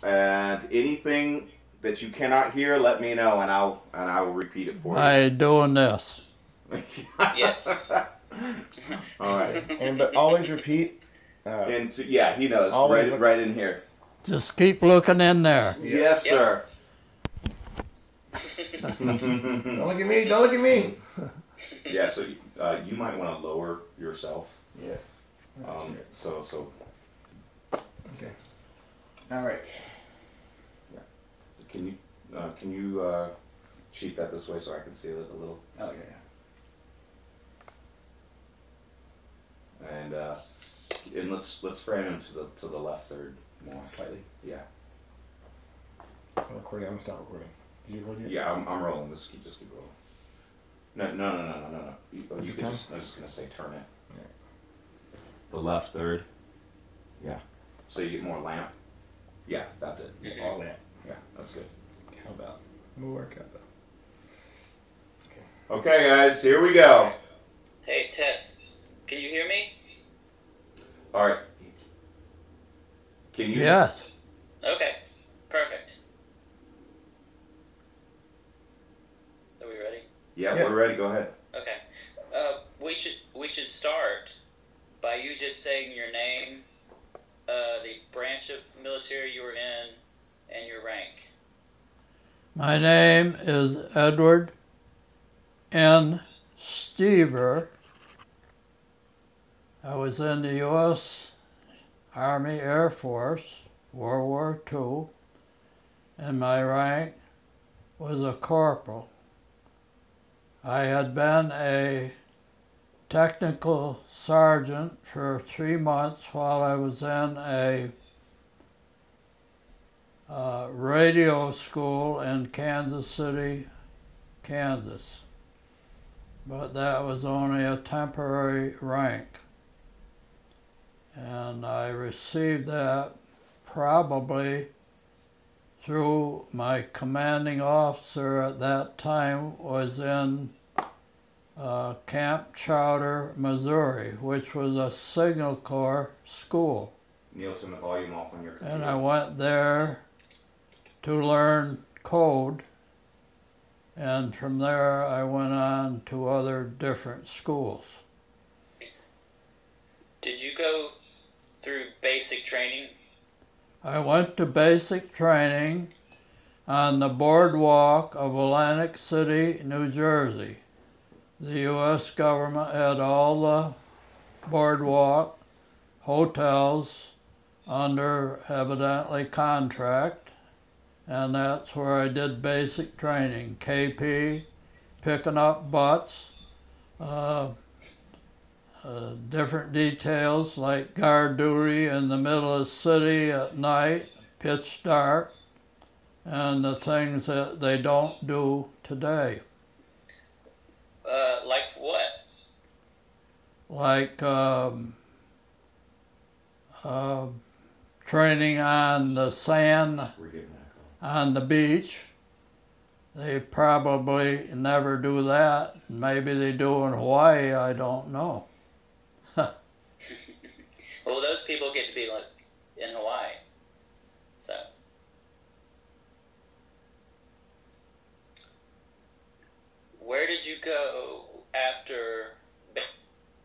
And anything that you cannot hear, let me know, and I will repeat it for you. By doing this. Yes. All right. But always repeat. Yeah, he knows. Right in here. Just keep looking in there. Yes, sir. Don't look at me. Don't look at me. Yeah. So you might want to lower yourself. Yeah. So. Okay. All right. Yeah. Can you cheat that this way so I can see it a little? Oh yeah. And let's frame him to the left third more. Slightly. Yeah. I'm recording. I'm gonna stop recording. Did you record yet? Yeah, I'm rolling. Just keep rolling. No. I'm just gonna say turn it. Yeah. The left third. Yeah. So you get more lamp. Yeah, that's it. All lamp. Yeah, that's good. How about we'll work out though. Okay, guys, here we go. Hey, test. Can you hear me? All right. Can you? Yes. Okay. Perfect. Are we ready? Yeah, we're ready. Go ahead. Okay. We should start by you just saying your name, the branch of military you were in, and your rank. My name is Edward N. Steever. I was in the U.S. Army Air Force, World War II, and my rank was a corporal. I had been a technical sergeant for 3 months while I was in a radio school in Kansas City, Kansas. But that was only a temporary rank. And I received that probably through my commanding officer at that time was in Camp Chowder, Missouri, which was a Signal Corps school. Neil, turn the volume off on your computer. And I went there to learn code, and from there I went on to other different schools. Did you go through basic training? I went to basic training on the boardwalk of Atlantic City, New Jersey. The U.S. government had all the boardwalk hotels under evidently contract, and that's where I did basic training. KP, picking up butts, different details like guard duty in the middle of the city at night, pitch dark, and the things that they don't do today. Like what? Like training on the sand on the beach. They probably never do that. Maybe they do in Hawaii, I don't know. Well, those people get to be like in Hawaii. So. Where did you go after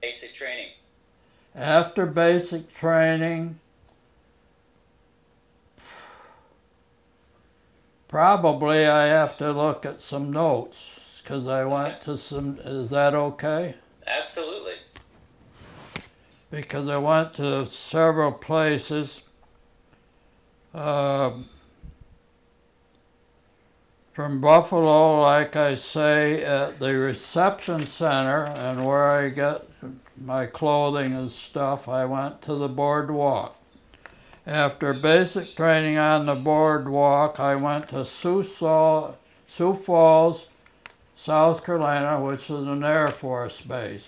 basic training? After basic training, probably I have to look at some notes because I went to some, is that okay? Absolutely. Because I went to several places. From Buffalo, like I say, at the reception center and where I get my clothing and stuff, I went to the boardwalk. After basic training on the boardwalk, I went to Sioux Falls, South Carolina, which is an Air Force base.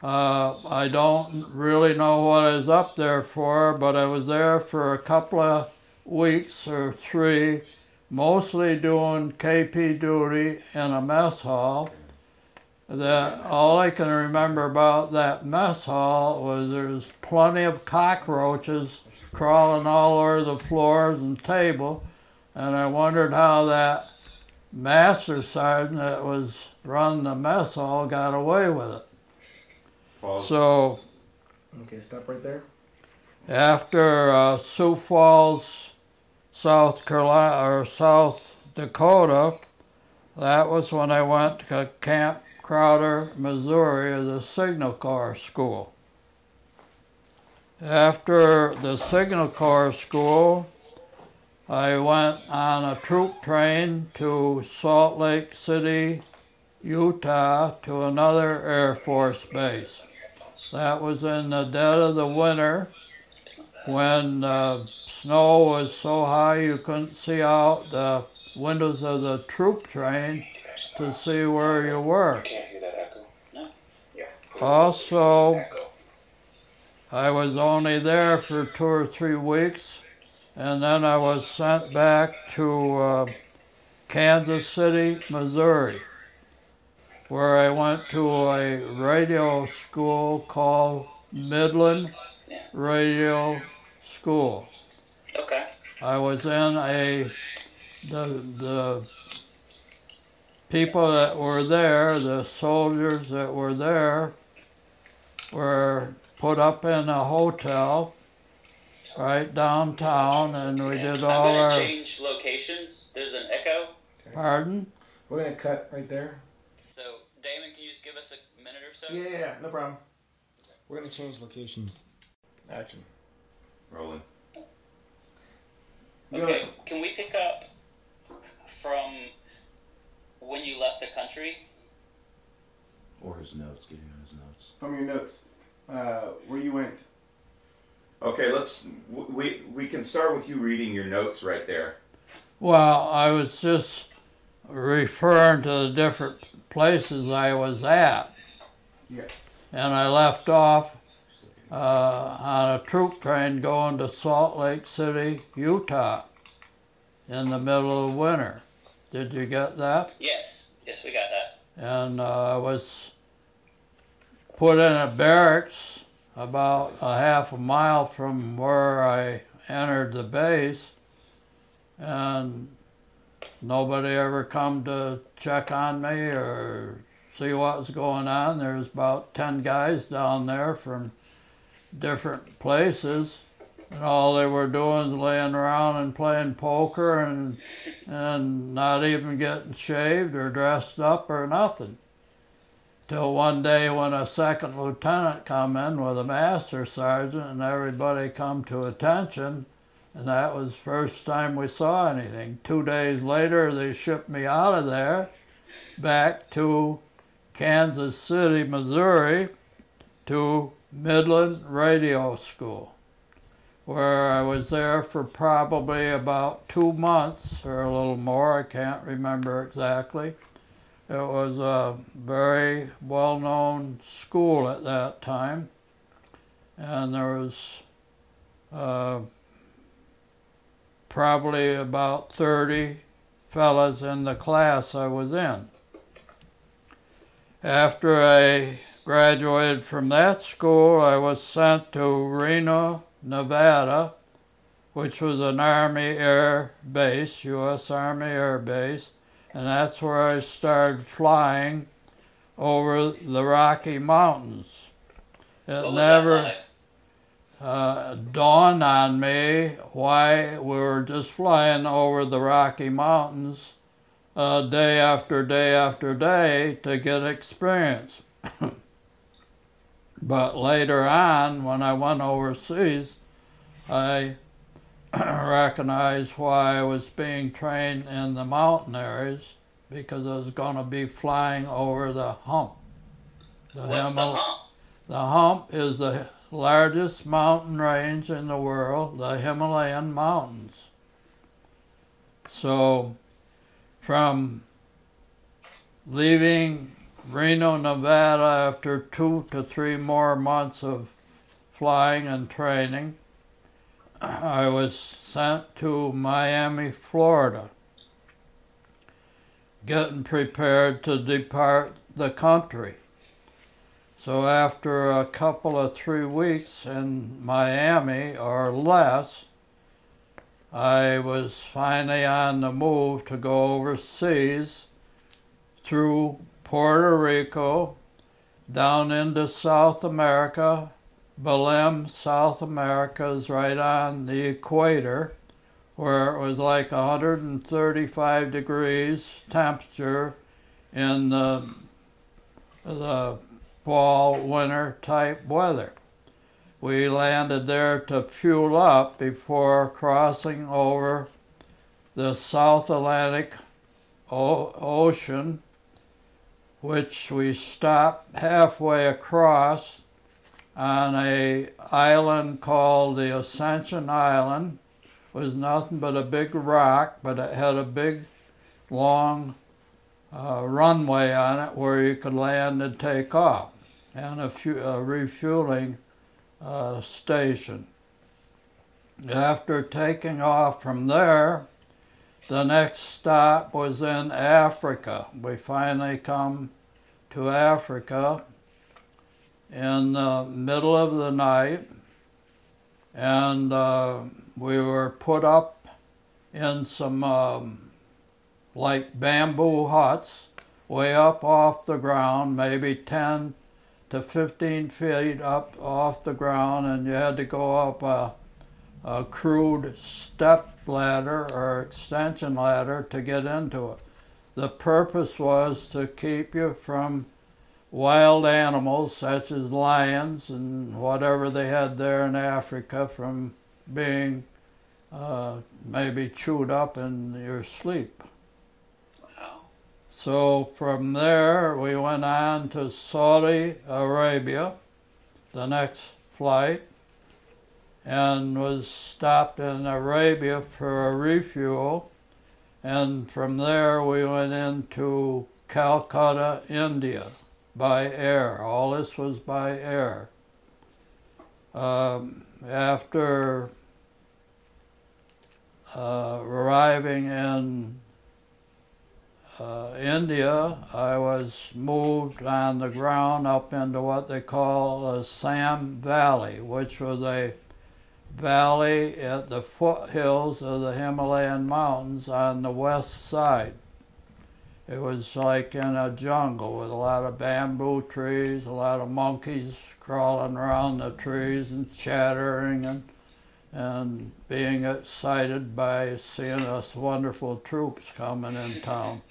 I don't really know what I was up there for, but I was there for a couple of weeks or 3, mostly doing KP duty in a mess hall. That all I can remember about that mess hall was there was plenty of cockroaches crawling all over the floors and table, and I wondered how that master sergeant that was running the mess hall got away with it. Pause. So Okay, stop right there. after Sioux Falls, South Carolina or South Dakota, that was when I went to Camp Crowder, Missouri, the Signal Corps School. After the Signal Corps School, I went on a troop train to Salt Lake City, Utah, to another Air Force base. That was in the dead of the winter when snow was so high you couldn't see out the windows of the troop train to see where you were. Can't hear that echo. No. Yeah. Also, I was only there for 2 or 3 weeks, and then I was sent back to Kansas City, Missouri, where I went to a radio school called Midland Radio School. Okay. I was in the people that were there, the soldiers that were there, were put up in a hotel right downtown, and we did all I'm our... going to change locations. There's an echo. Pardon? We're gonna cut right there. So, Damon, can you just give us a minute or so? Yeah, no problem. We're gonna change location. Action. Rolling. Okay, can we pick up from when you left the country? Or his notes. Get him his notes. From your notes, where you went. Okay, we can start with you reading your notes right there. Well, I was just referring to the different places I was at. Yeah. And I left off on a troop train going to Salt Lake City, Utah, in the middle of winter. Did you get that? Yes. Yes, we got that. And I was put in a barracks about a half a mile from where I entered the base, and nobody ever come to check on me or see what was going on. There's about 10 guys down there from different places, and all they were doing is laying around and playing poker and not even getting shaved or dressed up or nothing. Till one day when a second lieutenant come in with a master sergeant, and everybody come to attention, and that was the first time we saw anything. 2 days later, they shipped me out of there back to Kansas City, Missouri, to Midland Radio School, where I was there for probably about 2 months or a little more. I can't remember exactly. It was a very well-known school at that time, and there was probably about 30 fellas in the class I was in. After I graduated from that school, I was sent to Reno, Nevada, which was an Army Air Base, U.S. Army Air Base, and that's where I started flying over the Rocky Mountains. It never dawned on me why we were just flying over the Rocky Mountains day after day after day to get experience. But later on, when I went overseas, I recognized why I was being trained in the mountain areas, because I was going to be flying over the hump. What's the hump? The hump is the largest mountain range in the world, the Himalayan Mountains. So, from leaving Reno, Nevada after 2 to 3 more months of flying and training, I was sent to Miami, Florida, getting prepared to depart the country. So after a couple of 3 weeks in Miami or less, I was finally on the move to go overseas through Puerto Rico, down into South America. Belém, South America, is right on the equator, where it was like 135 degrees temperature in the fall, winter type weather. We landed there to fuel up before crossing over the South Atlantic Ocean, which we stopped halfway across on a island called the Ascension Island. It was nothing but a big rock, but it had a big, long runway on it where you could land and take off, and a refueling station. After taking off from there, the next stop was in Africa. We finally come to Africa in the middle of the night, and we were put up in some like bamboo huts way up off the ground, maybe 10 to 15 feet up off the ground, and you had to go up a crude step ladder or extension ladder to get into it. The purpose was to keep you from wild animals such as lions and whatever they had there in Africa from being maybe chewed up in your sleep. Wow. So from there we went on to Saudi Arabia, the next flight, and was stopped in Arabia for a refuel, and from there we went into Calcutta, India, by air. All this was by air. After arriving in India, I was moved on the ground up into what they call Assam Valley, which was a valley at the foothills of the Himalayan Mountains on the west side. It was like in a jungle with a lot of bamboo trees, a lot of monkeys crawling around the trees and chattering and being excited by seeing us wonderful troops coming in town.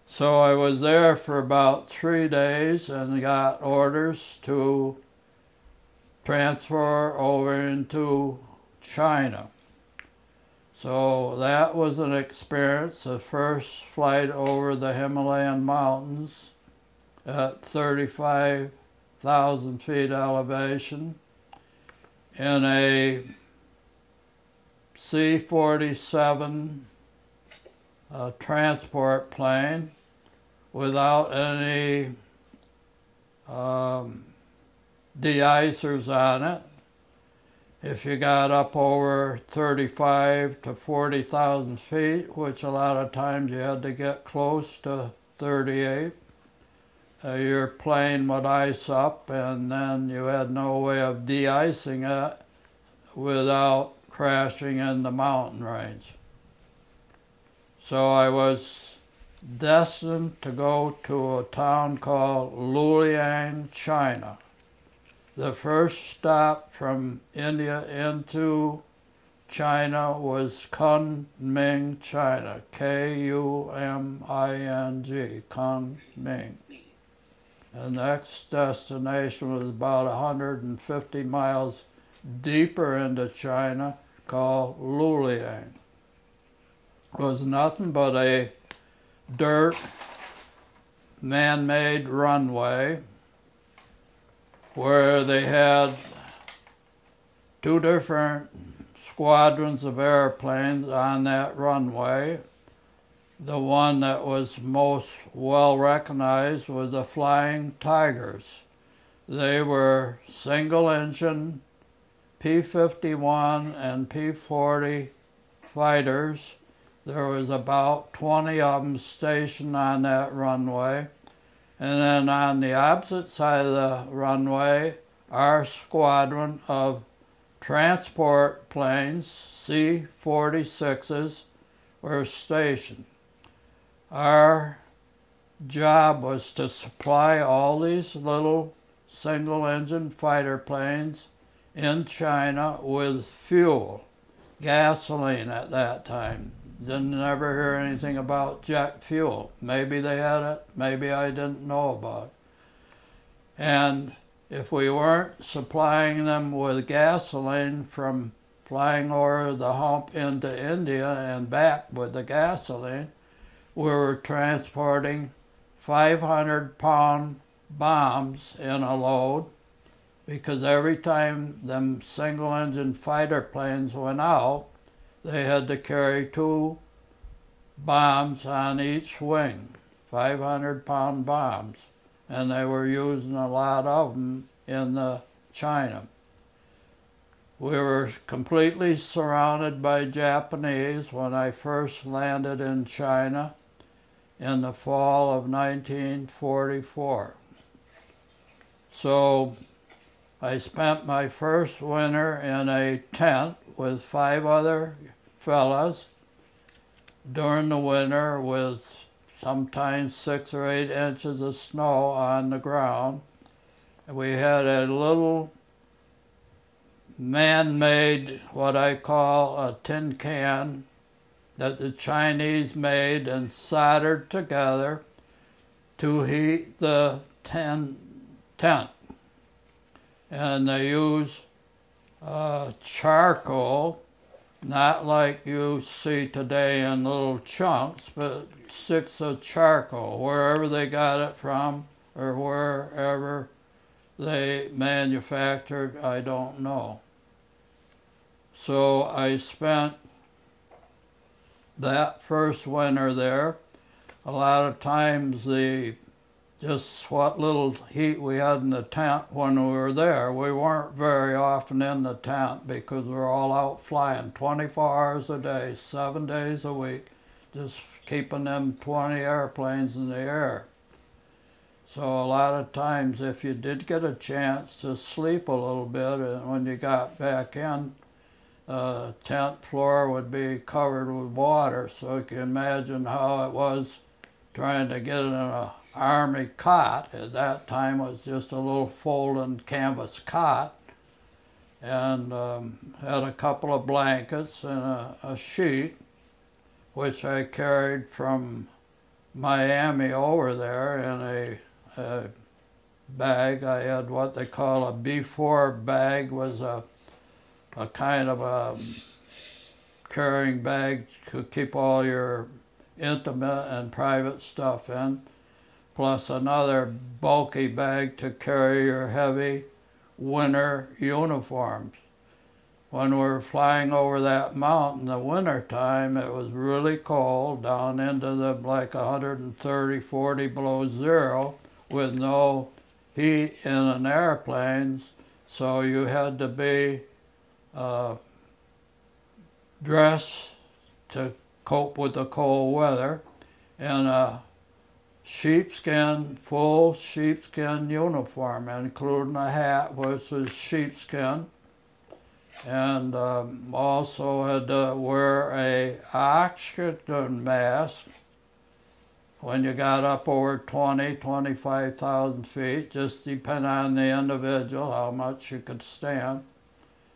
So I was there for about 3 days and got orders to transfer over into China. So that was an experience, the first flight over the Himalayan Mountains at 35,000 feet elevation in a C-47 transport plane without any de-icers on it. If you got up over 35 to 40,000 feet, which a lot of times you had to get close to 38, your plane would ice up, and then you had no way of de-icing it without crashing in the mountain range. So I was destined to go to a town called Luliang, China. The first stop from India into China was Kunming, China, K-U-M-I-N-G, Kunming. The next destination was about 150 miles deeper into China, called Luliang. It was nothing but a dirt, man-made runway where they had 2 different squadrons of airplanes on that runway. The one that was most well recognized was the Flying Tigers. They were single-engine P-51 and P-40 fighters. There was about 20 of them stationed on that runway, And then on the opposite side of the runway, our squadron of transport planes, C-46s, were stationed. Our job was to supply all these little single-engine fighter planes in China with fuel, gasoline at that time. Didn't ever hear anything about jet fuel. Maybe they had it, maybe I didn't know about it. And if we weren't supplying them with gasoline from flying over the hump into India and back with the gasoline, we were transporting 500-pound bombs in a load, because every time them single-engine fighter planes went out, they had to carry 2 bombs on each wing, 500-pound bombs, and they were using a lot of them in China. We were completely surrounded by Japanese when I first landed in China in the fall of 1944. So I spent my first winter in a tent with 5 other fellas during the winter, with sometimes 6 or 8 inches of snow on the ground. We had a little man-made, what I call a tin can, that the Chinese made and soldered together to heat the tent. And they use charcoal, not like you see today in little chunks, but sticks of charcoal, wherever they got it from or wherever they manufactured, I don't know. So I spent that first winter there. A lot of times just what little heat we had in the tent when we were there, we weren't very often in the tent because we were all out flying 24 hours a day, 7 days a week, just keeping them 20 airplanes in the air. So a lot of times if you did get a chance to sleep a little bit, and when you got back in, tent floor would be covered with water, so you can imagine how it was trying to get in an army cot. At that time it was just a little folding canvas cot, and had a couple of blankets and a sheet, which I carried from Miami over there in a bag. I had what they call a B4 bag, was a kind of a carrying bag to keep all your intimate and private stuff in, plus another bulky bag to carry your heavy winter uniforms. When we were flying over that mountain in the winter time, it was really cold, down into the like 130, 40 below zero, with no heat in an airplane, so you had to be dressed to cope with the cold weather in a full sheepskin uniform, including a hat which was sheepskin, and also had to wear a oxygen mask when you got up over 25,000 feet, just depending on the individual, how much you could stand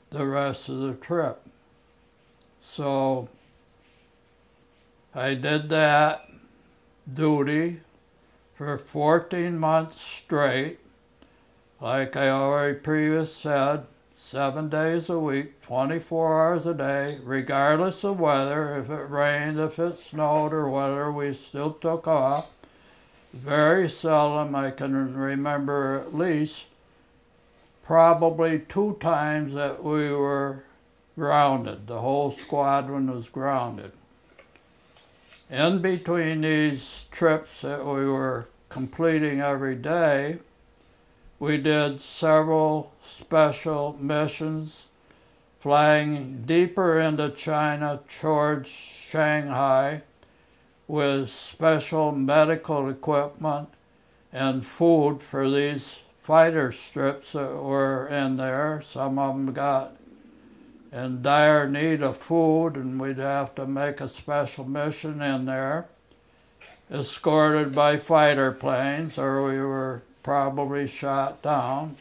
the rest of the trip. So I did that duty for 14 months straight, like I already previously said, 7 days a week, 24 hours a day, regardless of weather. If it rained, if it snowed or whatever, we still took off. Very seldom, I can remember at least probably 2 times that we were grounded. The whole squadron was grounded. In between these trips that we were completing every day, we did several special missions, flying deeper into China towards Shanghai with special medical equipment and food for these fighter strips that were in there. Some of them got in dire need of food, and we'd have to make a special mission in there, escorted by fighter planes, or we were probably shot down.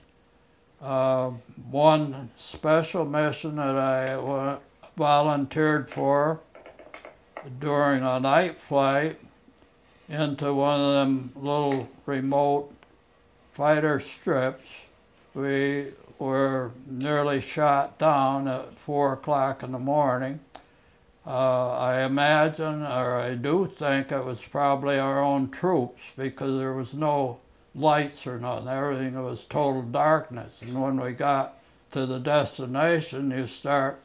One special mission that I volunteered for during a night flight into one of them little remote fighter strips, we were nearly shot down at 4 o'clock in the morning. I imagine, or I do think, it was probably our own troops, because there was no lights or nothing. Everything was total darkness. And when we got to the destination, you start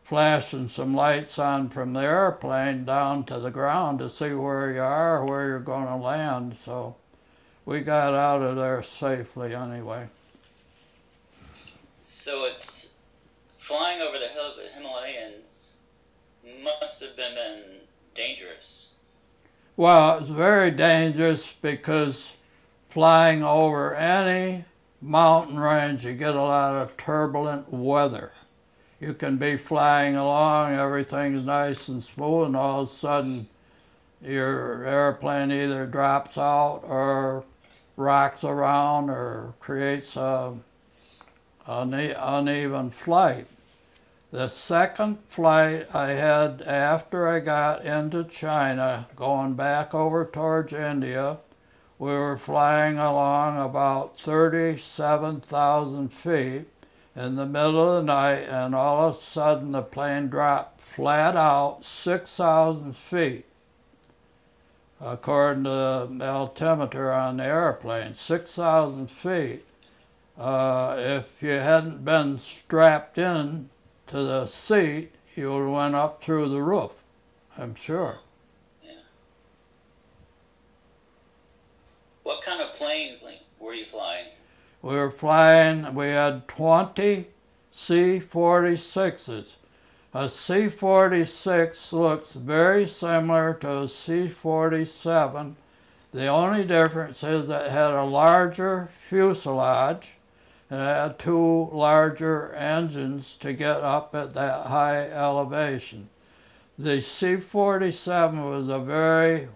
flashing some lights on from the airplane down to the ground to see where you are, where you're going to land. So we got out of there safely anyway. So it's flying over the Himalayas must have been dangerous. Well, it's very dangerous because flying over any mountain range, you get a lot of turbulent weather. You can be flying along, everything's nice and smooth, and all of a sudden your airplane either drops out or rocks around or creates an uneven flight. The second flight I had after I got into China, going back over towards India, we were flying along about 37,000 feet in the middle of the night, and all of a sudden the plane dropped flat out 6,000 feet, according to the altimeter on the airplane, 6,000 feet. If you hadn't been strapped in to the seat, you would have went up through the roof, I'm sure. Yeah. What kind of plane were you flying? We had 20 C-46s. A C-46 looks very similar to a C-47. The only difference is it had a larger fuselage and it had 2 larger engines to get up at that high elevation. The C-47 was a very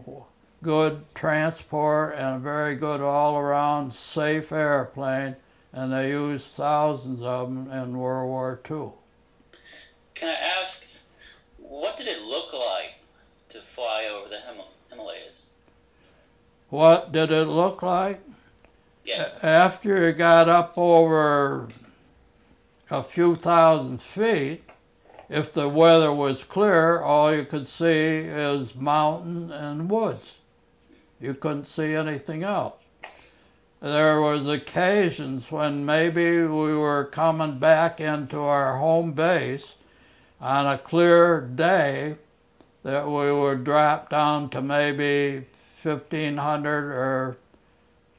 good transport and a very good all-around safe airplane, and they used thousands of them in World War II. Can I ask, what did it look like to fly over the Himalayas? What did it look like? Yes. After you got up over a few thousand feet, if the weather was clear, all you could see is mountain and woods. You couldn't see anything else. There was occasions when maybe we were coming back into our home base on a clear day that we would drop down to maybe 1,500 or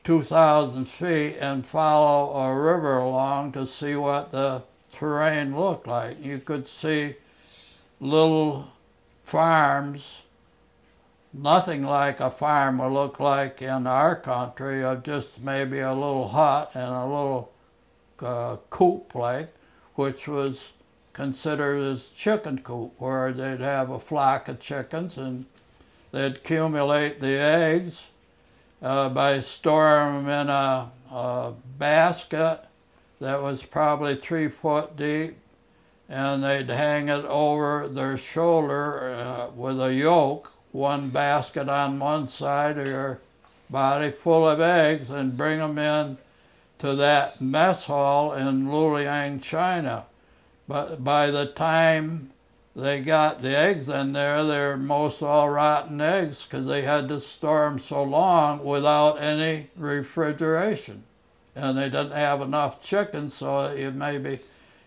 2,000 feet and follow a river along to see what the terrain looked like. You could see little farms, nothing like a farm would look like in our country, of just maybe a little hut and a little coop like, which was considered as chicken coop, where they'd have a flock of chickens and they'd accumulate the eggs by storing them in a basket that was probably 3 foot deep, and they'd hang it over their shoulder with a yoke, one basket on one side of your body full of eggs, and bring them in to that mess hall in Luliang, China. But by the time they got the eggs in there, they're most all rotten eggs because they had to store them so long without any refrigeration. And they didn't have enough chickens, so you maybe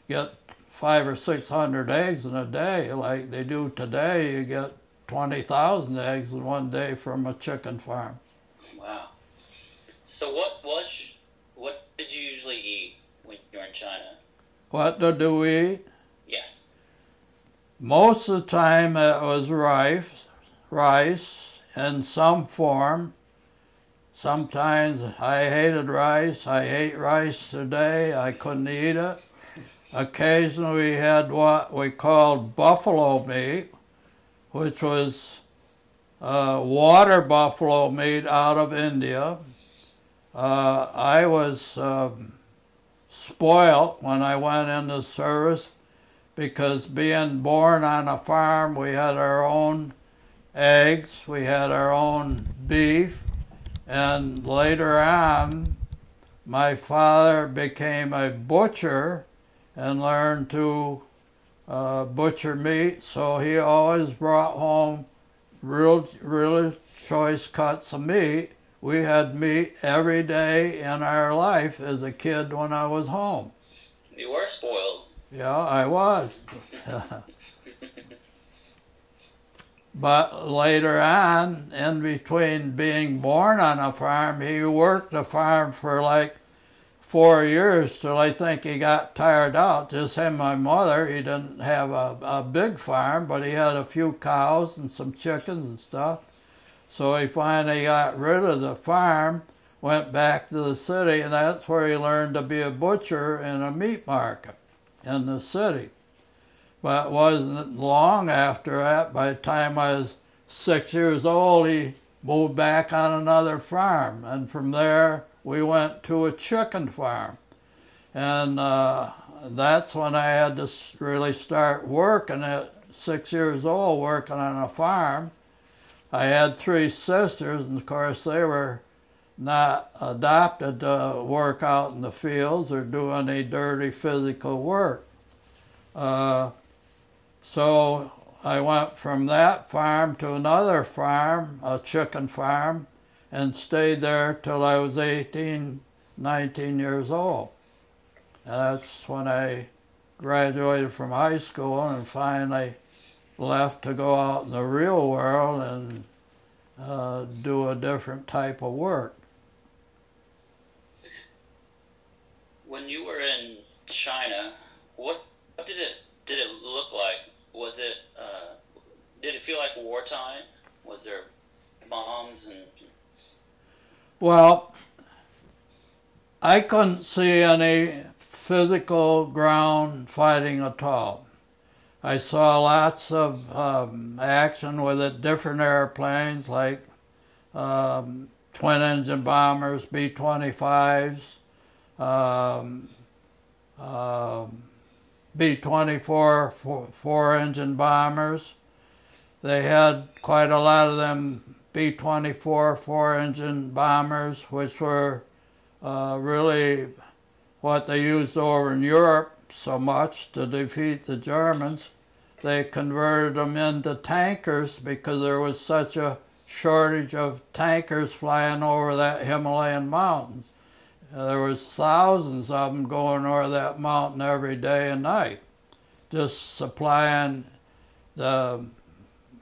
get 500 or 600 eggs in a day. Like they do today, you get 20,000 eggs in one day from a chicken farm. Wow. So what did you usually eat when you were in China? What did we eat? Yes. Most of the time it was rice in some form. Sometimes I hated rice. I ate rice today. I couldn't eat it. Occasionally we had what we called buffalo meat, which was water buffalo meat out of India. I was spoilt when I went into service because being born on a farm, we had our own eggs, we had our own beef, and later on, my father became a butcher and learned to butcher meat, so he always brought home really choice cuts of meat. We had meat every day in our life as a kid when I was home. You were spoiled. Yeah, I was. But later on, in between being born on a farm, he worked the farm for like 4 years till I think he got tired out. Just him and my mother. He didn't have a big farm, but he had a few cows and some chickens and stuff. So he finally got rid of the farm, went back to the city, and that's where he learned to be a butcher in a meat market in the city. But it wasn't long after that. By the time I was 6 years old, he moved back on another farm. And from there, we went to a chicken farm. And that's when I had to really start working at 6 years old, working on a farm. I had 3 sisters, and of course they were not adopted to work out in the fields or do any dirty physical work. So I went from that farm to another farm, a chicken farm, and stayed there till I was 18, 19 years old. And that's when I graduated from high school and finally left to go out in the real world and do a different type of work. When you were in China, what did it look like? Was it did it feel like wartime? Was there bombs and? Well, I couldn't see any physical ground fighting at all. I saw lots of action with it, different airplanes like twin-engine bombers, B-25s, B-24 four-engine bombers. They had quite a lot of them B-24 four-engine bombers, which were really what they used over in Europe so much to defeat the Germans. They converted them into tankers because there was such a shortage of tankers flying over that Himalayan Mountains. There was thousands of them going over that mountain every day and night, just supplying the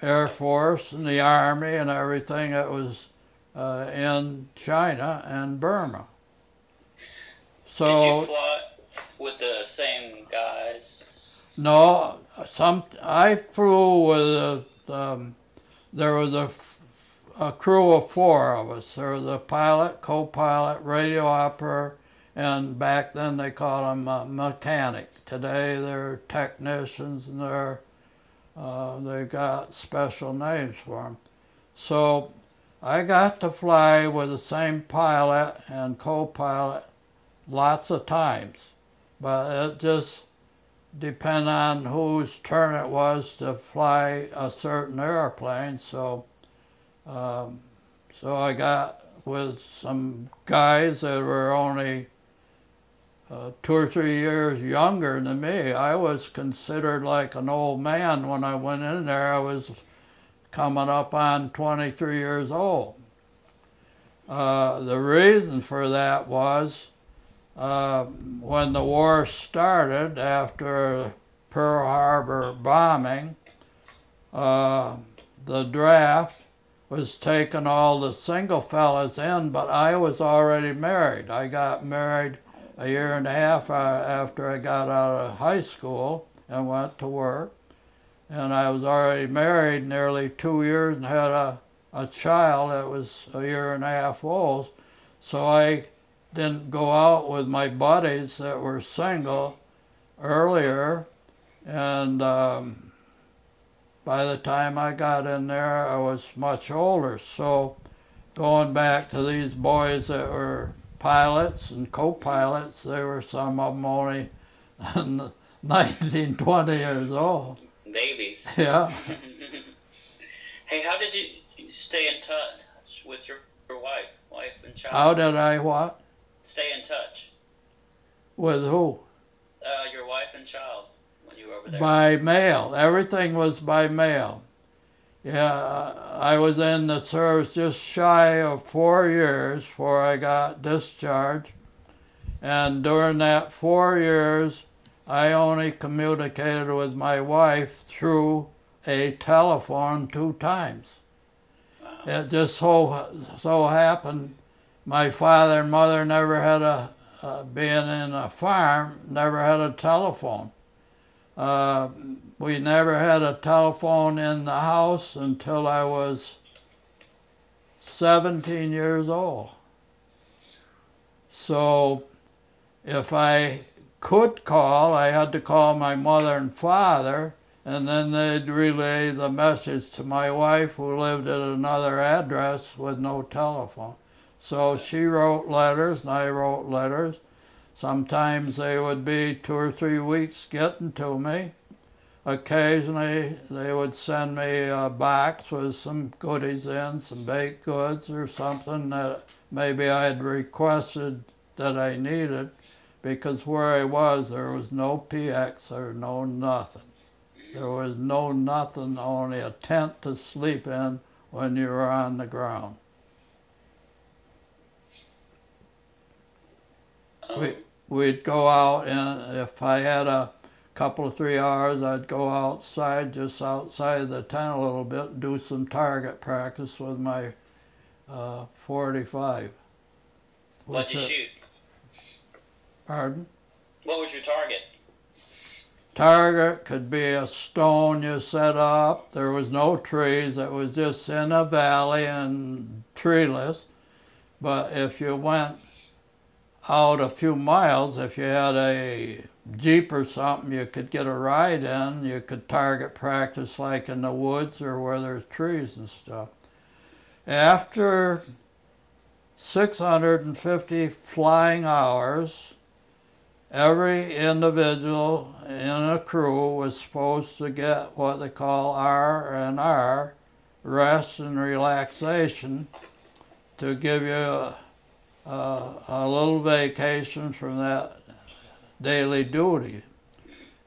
Air Force and the Army and everything that was in China and Burma. So, did you fly with the same guys? No, I flew with there was a crew of 4 of us. There was a pilot, co-pilot, radio operator, and back then they called them mechanic. Today they're technicians and they've got special names for them. So I got to fly with the same pilot and co-pilot lots of times, but it just depended on whose turn it was to fly a certain airplane. So I got with some guys that were only 2 or 3 years younger than me. I was considered like an old man when I went in there. I was coming up on 23 years old. The reason for that was when the war started after Pearl Harbor bombing, the draft was taking all the single fellas in, but I was already married. I got married a year and a half after I got out of high school and went to work. And I was already married nearly 2 years and had a a child that was a year and a half old, so I didn't go out with my buddies that were single earlier, and by the time I got in there, I was much older. So going back to these boys that were pilots and co-pilots, they were some of them only 19, 20 years old. Babies. Yeah. Hey, how did you stay in touch with your wife and child? How did I what? Stay in touch. With who? Your wife and child when you were over there. By mail. Everything was by mail. Yeah, I was in the service just shy of 4 years before I got discharged. And during that 4 years, I only communicated with my wife through a telephone 2 times. Wow. It just so happened my father and mother never had being in a farm, never had a telephone. We never had a telephone in the house until I was 17 years old. So if I could call, I had to call my mother and father, and then they'd relay the message to my wife, who lived at another address with no telephone. So she wrote letters and I wrote letters. Sometimes they would be 2 or 3 weeks getting to me. Occasionally they would send me a box with some goodies in, some baked goods or something that maybe I had requested that I needed, because where I was there was no PX or no nothing. There was no nothing, only a tent to sleep in when you were on the ground. We'd go out, and if I had a couple of 3 hours, I'd go outside, just outside the tent a little bit, and do some target practice with my 45. What'd you shoot? Pardon? What was your target? Target could be a stone you set up. There was no trees. It was just in a valley and treeless. But if you went out a few miles, if you had a Jeep or something you could get a ride in, you could target practice like in the woods or where there's trees and stuff. After 650 flying hours, every individual in a crew was supposed to get what they call R&R, rest and relaxation, to give you a little vacation from that daily duty.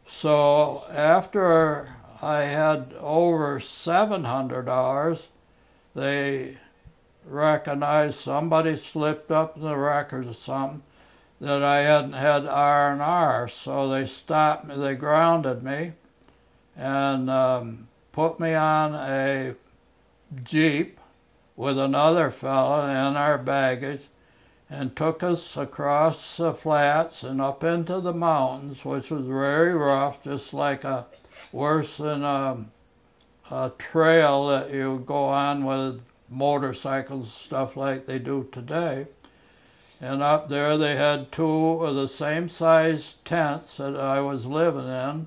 So after I had over 700 hours, they recognized somebody slipped up in the records or something that I hadn't had R&R, so they stopped me, they grounded me, and put me on a Jeep with another fella and our baggage, and took us across the flats and up into the mountains, which was very rough, just like worse than a trail that you go on with motorcycles, stuff like they do today. And up there they had 2 of the same size tents that I was living in.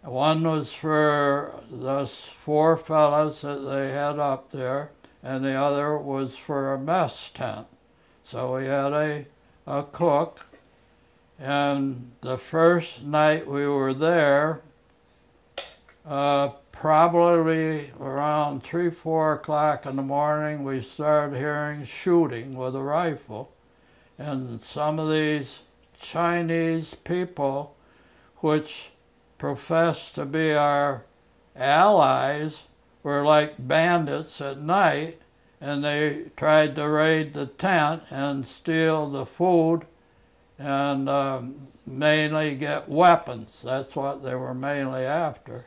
One was for the 4 fellas that they had up there, and the other was for a mess tent. So we had a cook, and the first night we were there, probably around 3, 4 o'clock in the morning, we started hearing shooting with a rifle. And some of these Chinese people, which professed to be our allies, were like bandits at night, and they tried to raid the tent and steal the food and mainly get weapons. That's what they were mainly after.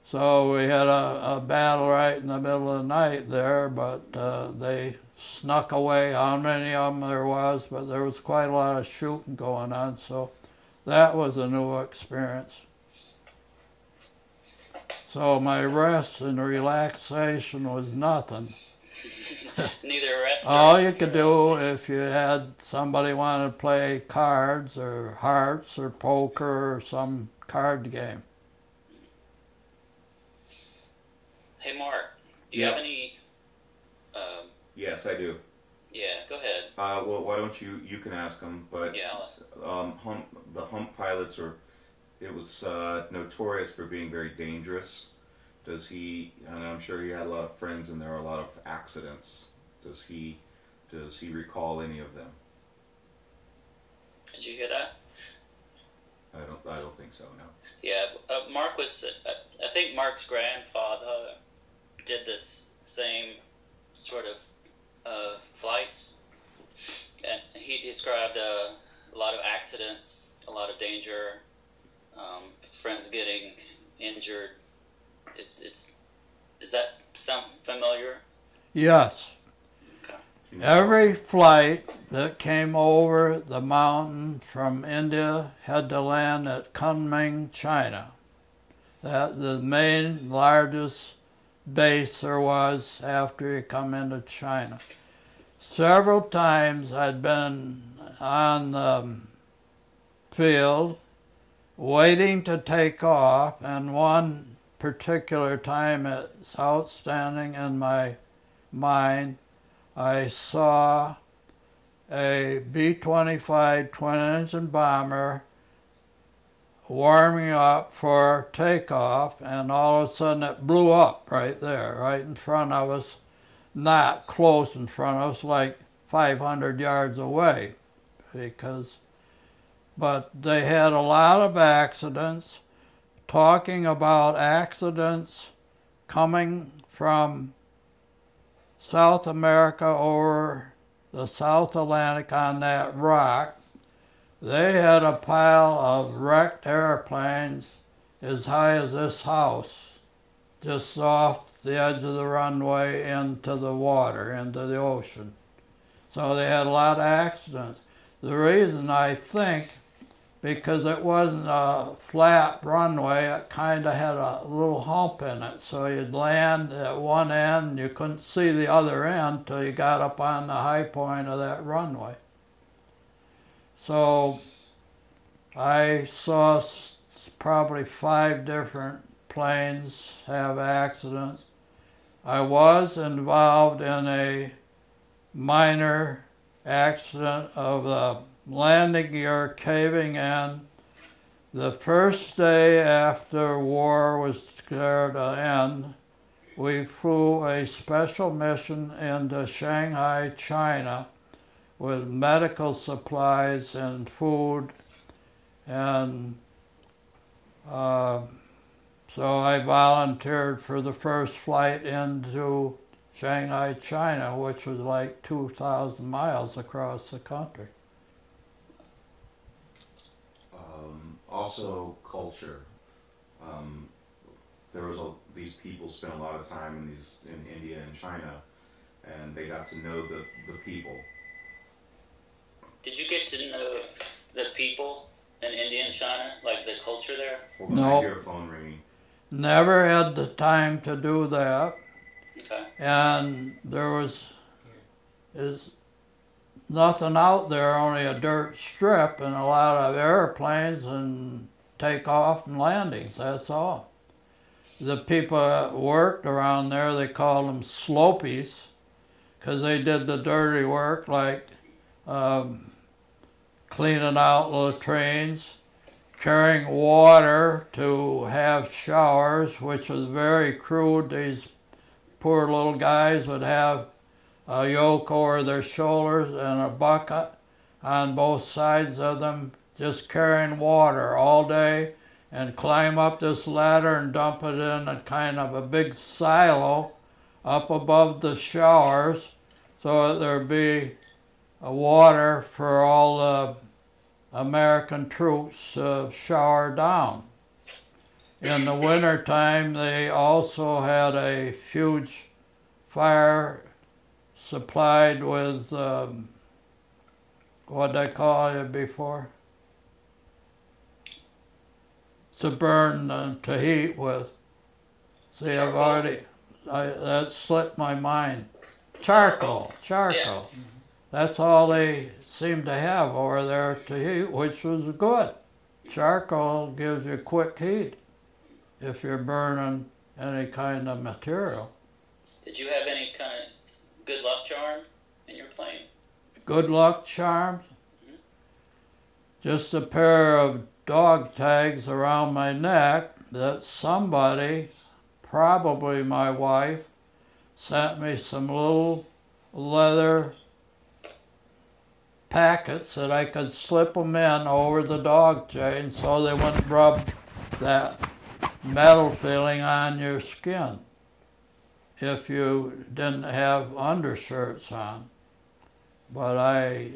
So we had a battle right in the middle of the night there, but they snuck away. How many of them there was, but there was quite a lot of shooting going on, so that was a new experience. So my rest and relaxation was nothing. Neither rest. All you could do if you had somebody want to play cards or hearts or poker or some card game. Hey, Mark, do you have any? Yes, I do. Yeah, go ahead. Well, why don't you can ask him, but Yeah, I'll ask. the hump pilots it was notorious for being very dangerous. Does he, and I'm sure he had a lot of friends and there are a lot of accidents. Does he recall any of them? Did you hear that? I don't think so, no. Yeah, Mark was, I think Mark's grandfather did this same sort of flights, and he described a lot of accidents, a lot of danger, friends getting injured. Does that sound familiar? Yes. Okay. Every flight that came over the mountain from India had to land at Kunming, China. That the main largest base there was after you come into China. Several times I'd been on the field waiting to take off, and one particular time it's outstanding in my mind, I saw a B-25 twin-engine bomber warming up for takeoff, and all of a sudden it blew up right there, right in front of us, not close in front of us, like 500 yards away, but they had a lot of accidents. Talking about accidents coming from South America over the South Atlantic on that rock, they had a pile of wrecked airplanes as high as this house, just off the edge of the runway into the water, into the ocean. So they had a lot of accidents. The reason, I think, because it wasn't a flat runway, it kind of had a little hump in it. So you'd land at one end, you couldn't see the other end till you got up on the high point of that runway. So I saw probably 5 different planes have accidents. I was involved in a minor accident of the landing gear caving in. The first day after war was declared to end, we flew a special mission into Shanghai, China, with medical supplies and food, and so I volunteered for the first flight into Shanghai, China, which was like 2,000 miles across the country. Also, culture. There was these people spent a lot of time in India and China, and they got to know the people. Did you get to know the people in India and China, like the culture there? Hold on, No. I hear a phone ringing. Never had the time to do that. Okay. And there is nothing out there, only a dirt strip and a lot of airplanes and takeoff and landings, that's all. The people that worked around there, they called them slopies, because they did the dirty work, like cleaning out latrines, carrying water to have showers, which was very crude. These poor little guys would have a yoke over their shoulders and a bucket on both sides of them, just carrying water all day, and climb up this ladder and dump it in a kind of a big silo up above the showers, so that there'd be water for all the American troops to shower down. In the wintertime, they also had a huge fire supplied with, what did I call it before? To burn, to heat with. See, I've already, that slipped my mind. Charcoal. Yeah. That's all they seem to have over there to heat, which was good. Charcoal gives you quick heat if you're burning any kind of material. Did you have any kind of good luck charm in your plane? Good luck charms? Just a pair of dog tags around my neck that somebody, probably my wife, sent me some little leather packets that I could slip them in over the dog chain so they wouldn't rub that metal feeling on your skin if you didn't have undershirts on. But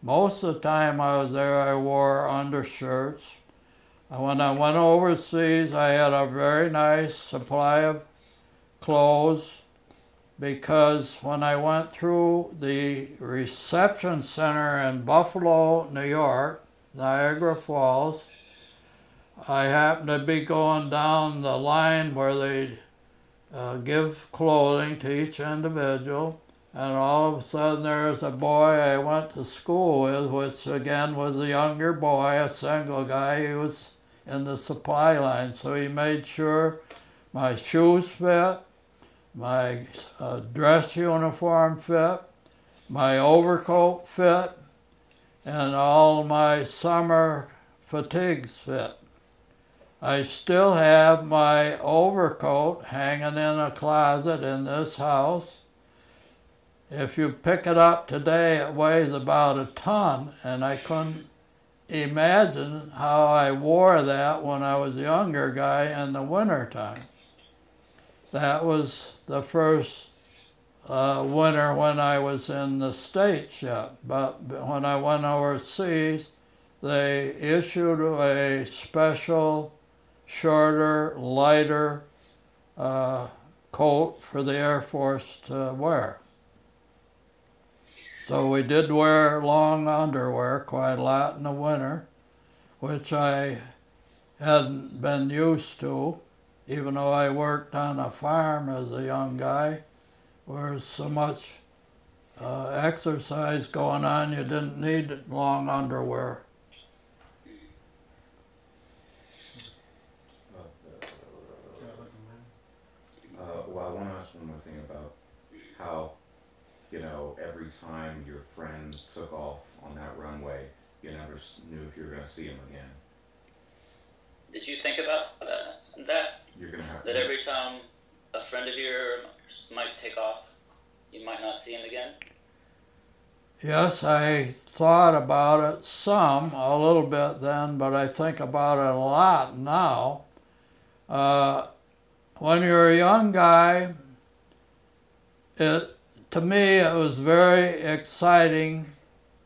most of the time I was there, I wore undershirts. When I went overseas, I had a very nice supply of clothes, because when I went through the reception center in Buffalo, New York, Niagara Falls, I happened to be going down the line where they give clothing to each individual, and all of a sudden there's a boy I went to school with, which again was a younger boy, a single guy. He was in the supply line, so he made sure my shoes fit, my dress uniform fit, my overcoat fit, and all my summer fatigues fit. I still have my overcoat hanging in a closet in this house. If you pick it up today, it weighs about a ton, and I couldn't imagine how I wore that when I was a younger guy in the wintertime. That was the first winter when I was in the States yet, but when I went overseas, they issued a special, shorter, lighter coat for the Air Force to wear. So we did wear long underwear quite a lot in the winter, which I hadn't been used to, even though I worked on a farm as a young guy, where there's so much exercise going on, you didn't need long underwear. Well, I want to ask one more thing about how, every time your friends took off on that runway, you never knew if you were going to see them again. Did you think about that? You're going to have that every time a friend of yours might take off, you might not see him again? Yes, I thought about it a little bit then, but I think about it a lot now. When you're a young guy, to me it was very exciting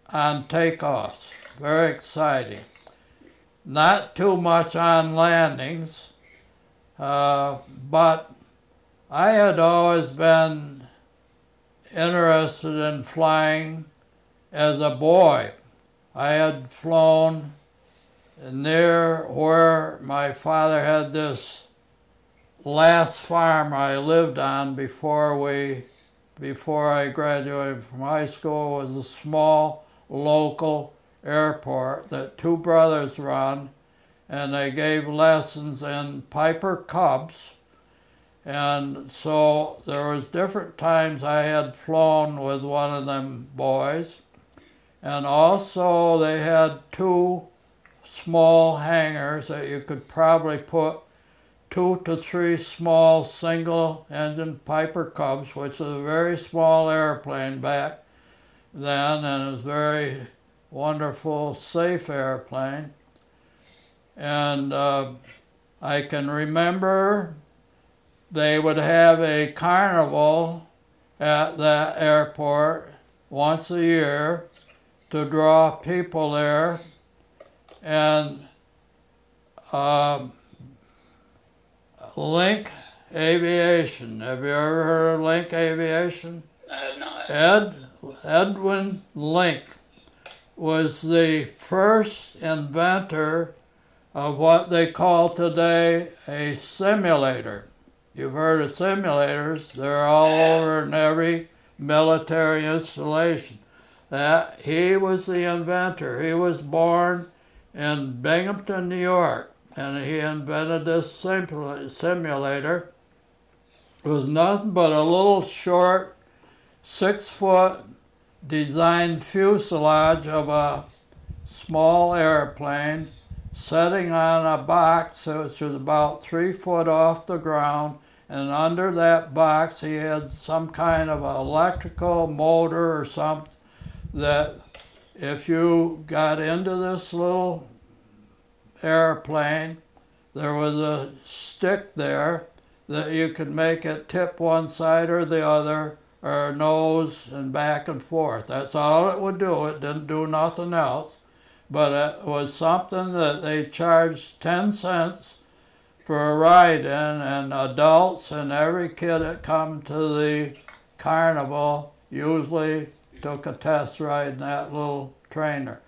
on takeoffs, very exciting. Not too much on landings, but I had always been interested in flying as a boy. I had flown near where my father had this last farm I lived on before I graduated from high school. It was a small local airport that two brothers run, and they gave lessons in Piper Cubs. And so there was different times I had flown with one of them boys. And also they had two small hangars that you could probably put 2 to 3 small single-engine Piper Cubs, which was a very small airplane back then, and it was a very wonderful, safe airplane. And I can remember they would have a carnival at that airport once a year to draw people there. And Link Aviation. Have you ever heard of Link Aviation? I have not. Edwin Link was the first inventor of what they call today a simulator. You've heard of simulators. They're all over in every military installation. He was the inventor. He was born in Binghamton, New York, and he invented this simulator. It was nothing but a little short 6-foot designed fuselage of a small airplane sitting on a box which was about 3 foot off the ground, and under that box he had some kind of electrical motor or something that if you got into this little airplane, there was a stick there that you could make it tip one side or the other, or nose and back and forth. That's all it would do. It didn't do nothing else. But it was something that they charged 10 cents for a ride in, and adults and every kid that come to the carnival usually took a test ride in that little trainer.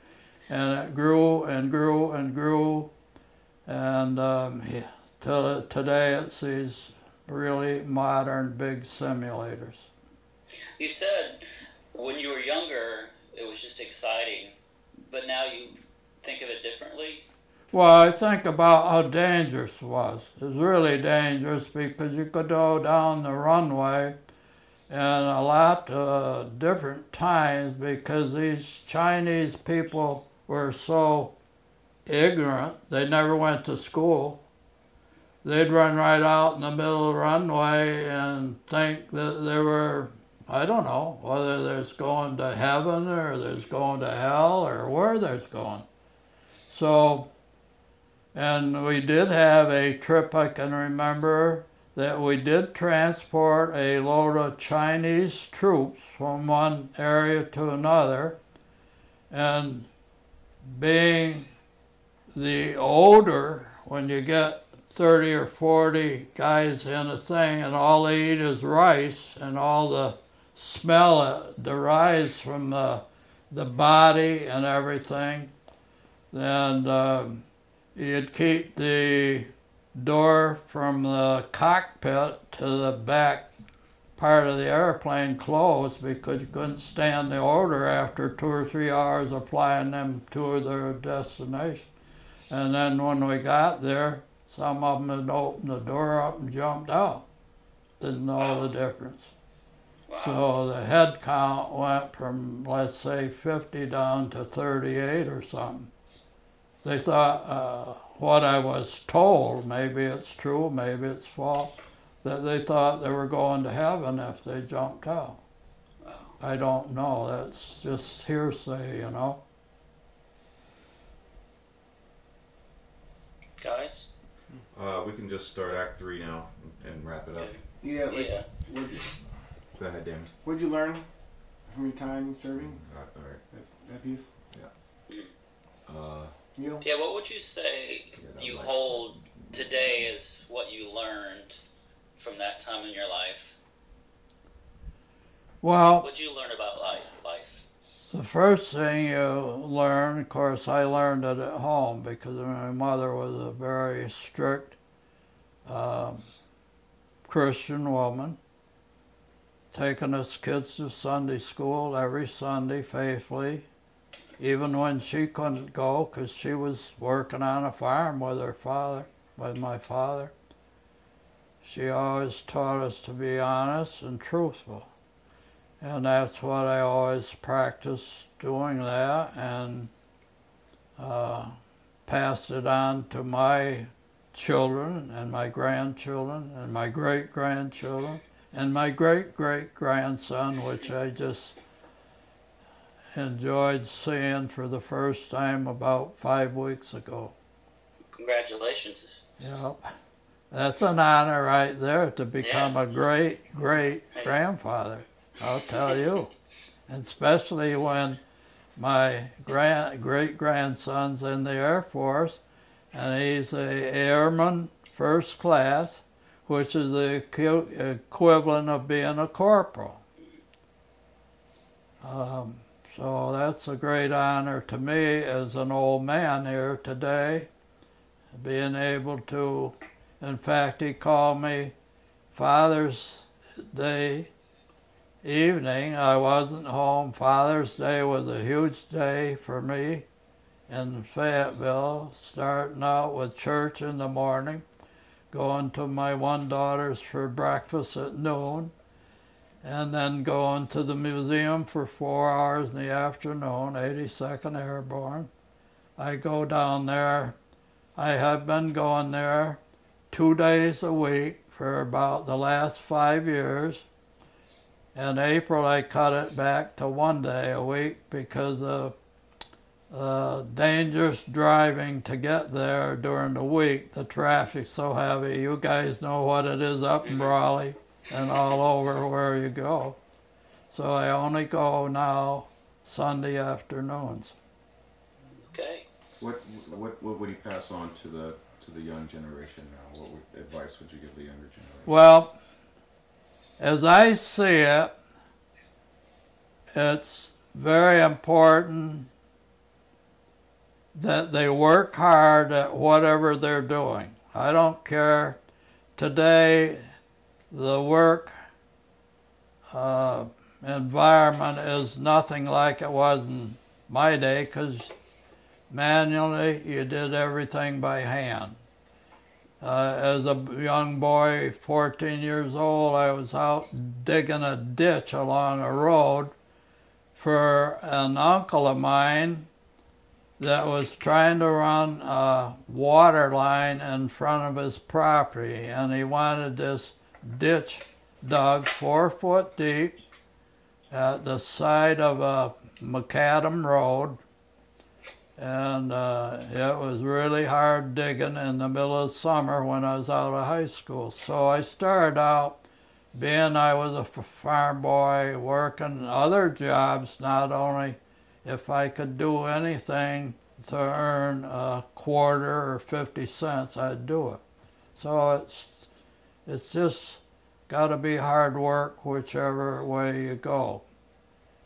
And it grew and grew and grew, and till today it's these really modern big simulators. You said when you were younger it was just exciting, but now you think of it differently? Well, I think about how dangerous it was. It was really dangerous because you could go down the runway and a lot of different times because these Chinese people were so ignorant. They never went to school. They'd run right out in the middle of the runway and think that they were, I don't know, whether there's going to heaven or there's going to hell or where there's going. So, and we did have a trip, I can remember, that we did transport a load of Chinese troops from one area to another, and being the older, when you get 30 or 40 guys in a thing and all they eat is rice and all the smell that derives from the body and everything, then you'd keep the door from the cockpit to the back part of the airplane closed because you couldn't stand the odor after 2 or 3 hours of flying them to their destination. And then when we got there, some of them had opened the door up and jumped out. Didn't know the difference. Wow. So the head count went from, let's say, 50 down to 38 or something. They thought, what I was told, maybe it's true, maybe it's false, that they thought they were going to heaven if they jumped out. Wow. I don't know. That's just hearsay, you know. Guys? We can just start Act 3 now and wrap it up. Yeah, like, Yeah. Go ahead, Damon. What'd you learn from your time serving All right. that piece? Neil? Yeah, what would you say you hold today as what you learned from that time in your life? Well, What did you learn about life? the first thing you learn, of course, I learned it at home because my mother was a very strict Christian woman, taking us kids to Sunday school every Sunday faithfully, even when she couldn't go because she was working on a farm with her father, with my father. She always taught us to be honest and truthful. And that's what I always practiced doing that, and passed it on to my children and my grandchildren and my great-grandchildren and my great-great-grandson, which I just enjoyed seeing for the first time about 5 weeks ago. Congratulations. Yep. That's an honor right there to become a great-great-grandfather, I'll tell you. And especially when my great-grandson's in the Air Force, and he's a airman first class, which is the equivalent of being a corporal. So that's a great honor to me as an old man here today, being able to, in fact, he called me Father's Day evening, I wasn't home. Father's Day was a huge day for me in Fayetteville, starting out with church in the morning, going to my one daughter's for breakfast at noon, and then going to the museum for 4 hours in the afternoon, 82nd Airborne. I go down there. I have been going there 2 days a week for about the last 5 years. In April, I cut it back to 1 day a week because of dangerous driving to get there during the week. The traffic's so heavy. You guys know what it is up in Raleigh and all over where you go. So I only go now Sunday afternoons. Okay. What would he pass on to the young generation now? What advice would you give the younger generation? Well, as I see it, it's very important that they work hard at whatever they're doing. I don't care. Today, the work environment is nothing like it was in my day, because manually you did everything by hand. As a young boy, 14 years old, I was out digging a ditch along a road for an uncle of mine that was trying to run a water line in front of his property, and he wanted this ditch dug 4 foot deep at the side of a macadam road, and it was really hard digging in the middle of summer when I was out of high school. So I started out, being I was a farm boy, working other jobs, not only if I could do anything to earn a quarter or 50 cents, I'd do it. So it's just got to be hard work whichever way you go.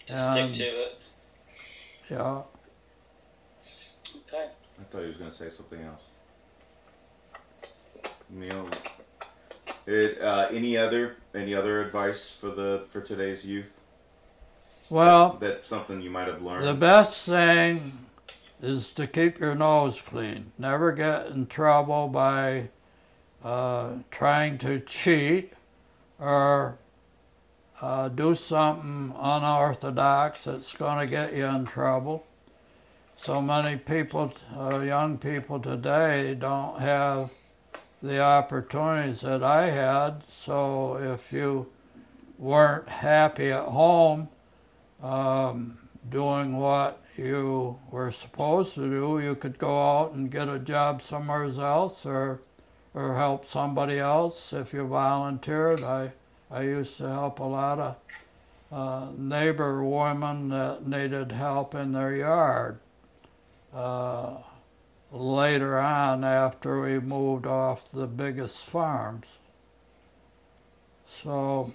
Just stick to it. Yeah. Okay. I thought he was going to say something else. Neil, any other advice for today's youth? Well, that's something you might have learned. The best thing is to keep your nose clean. Never get in trouble by trying to cheat or do something unorthodox that's going to get you in trouble. So many people, young people today, don't have the opportunities that I had. So if you weren't happy at home doing what you were supposed to do, you could go out and get a job somewhere else or help somebody else if you volunteered. I used to help a lot of neighbor women that needed help in their yard. Later on, after we moved off the biggest farms. So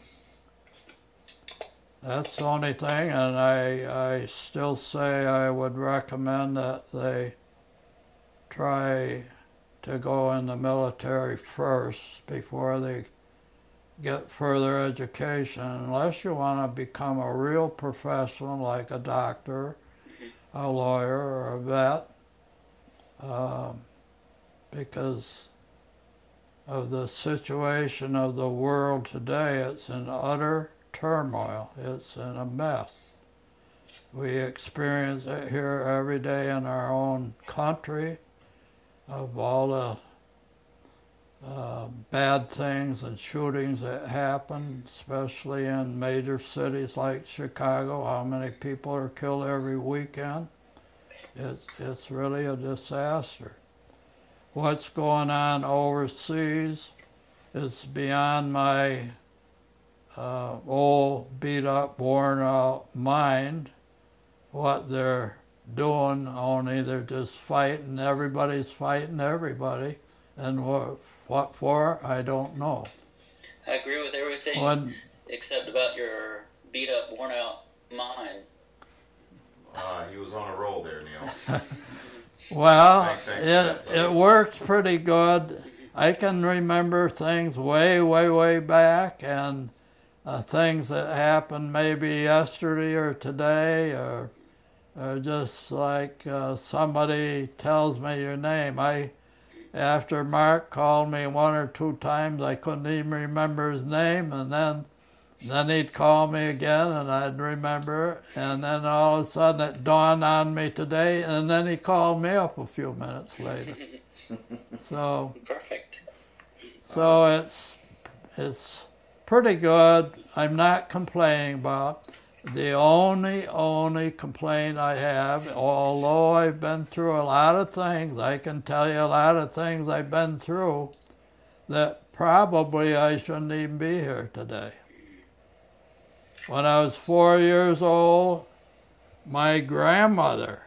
that's the only thing, and I still say I would recommend that they try to go in the military first before they get further education, unless you want to become a real professional like a doctor, a lawyer, or a vet, because of the situation of the world today. It's in utter turmoil. It's in a mess. We experience it here every day in our own country, of all the bad things and shootings that happen, especially in major cities like Chicago. How many people are killed every weekend? It's really a disaster. What's going on overseas is beyond my old, beat up, worn out mind. What they're doing, only they're just fighting. Everybody's fighting everybody. And what for, I don't know. I agree with everything except about your beat up, worn out mind. He was on a roll there, Neil. Well, it works pretty good I can remember things way, way, way back, and things that happened maybe yesterday or today, or just like somebody tells me your name. After Mark called me 1 or 2 times, I couldn't even remember his name, and then he'd call me again, and I'd remember it, and then all of a sudden it dawned on me today, and then he called me up a few minutes later. So Perfect. So it's pretty good. I'm not complaining about it. The only complaint I have, although I've been through a lot of things, I can tell you a lot of things I've been through that probably I shouldn't even be here today. When I was 4 years old, my grandmother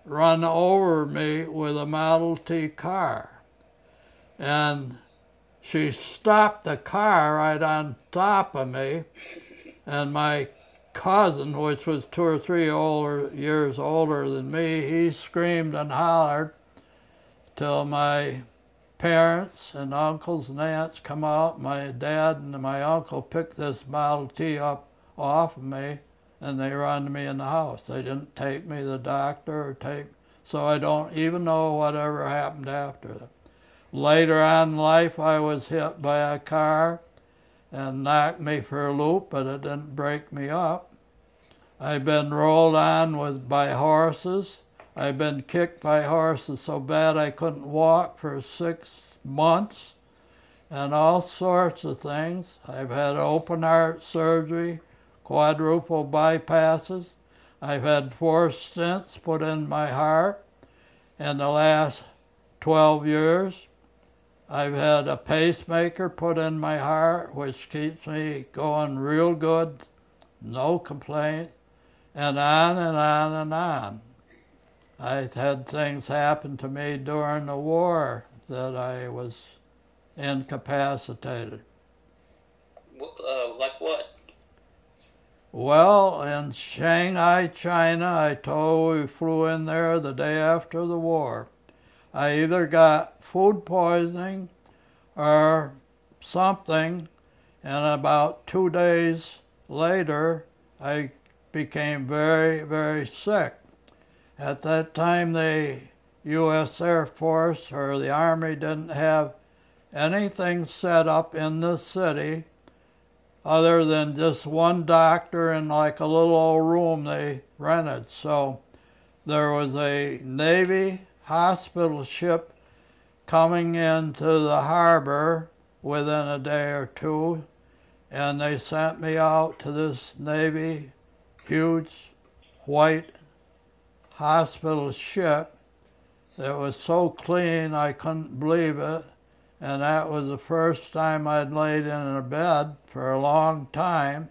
run over me with a Model T car. And she stopped the car right on top of me, and my cousin, which was 2 or 3 years older than me, he screamed and hollered till my parents and uncles and aunts come out. My dad and my uncle picked this Model T up off of me, and they run me in the house. They didn't take me to the doctor so I don't even know whatever happened after that. Later on in life, I was hit by a car and knocked me for a loop, but it didn't break me up. I've been rolled on by horses. I've been kicked by horses so bad I couldn't walk for 6 months, and all sorts of things. I've had open heart surgery, quadruple bypasses. I've had 4 stents put in my heart in the last 12 years. I've had a pacemaker put in my heart, which keeps me going real good, no complaint, and on and on and on. I've had things happen to me during the war that I was incapacitated. Like what? Well, in Shanghai, China, we flew in there the day after the war. I either got food poisoning or something, and about 2 days later, I became very, very sick. At that time, the U.S. Air Force or the Army didn't have anything set up in the city other than just one doctor in like a little old room they rented. So there was a Navy hospital ship coming into the harbor within a day or 2, and they sent me out to this Navy huge white hospital ship that was so clean I couldn't believe it, and that was the first time I'd laid in a bed for a long time.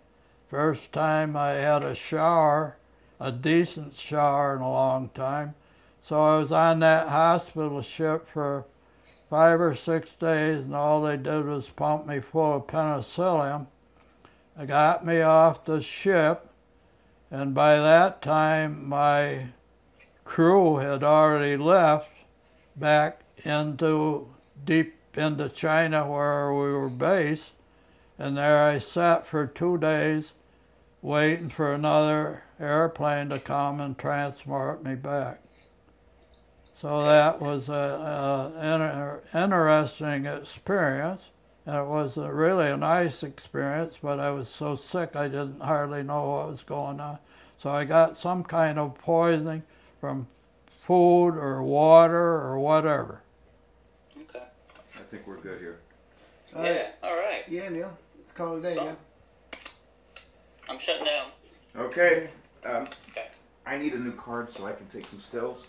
First time I had a shower, a decent shower in a long time. So I was on that hospital ship for 5 or 6 days, and all they did was pump me full of penicillin. They got me off the ship, and by that time my crew had already left back deep into China where we were based, and there I sat for 2 days waiting for another airplane to come and transport me back. So that was an interesting experience, and it was really a nice experience, but I was so sick I didn't hardly know what was going on. So I got some kind of poisoning from food or water or whatever. Okay. I think we're good here. Yeah, all right. Yeah, Neil. Let's call it a day, yeah. I'm shutting down. Okay. Okay. I need a new card so I can take some stills.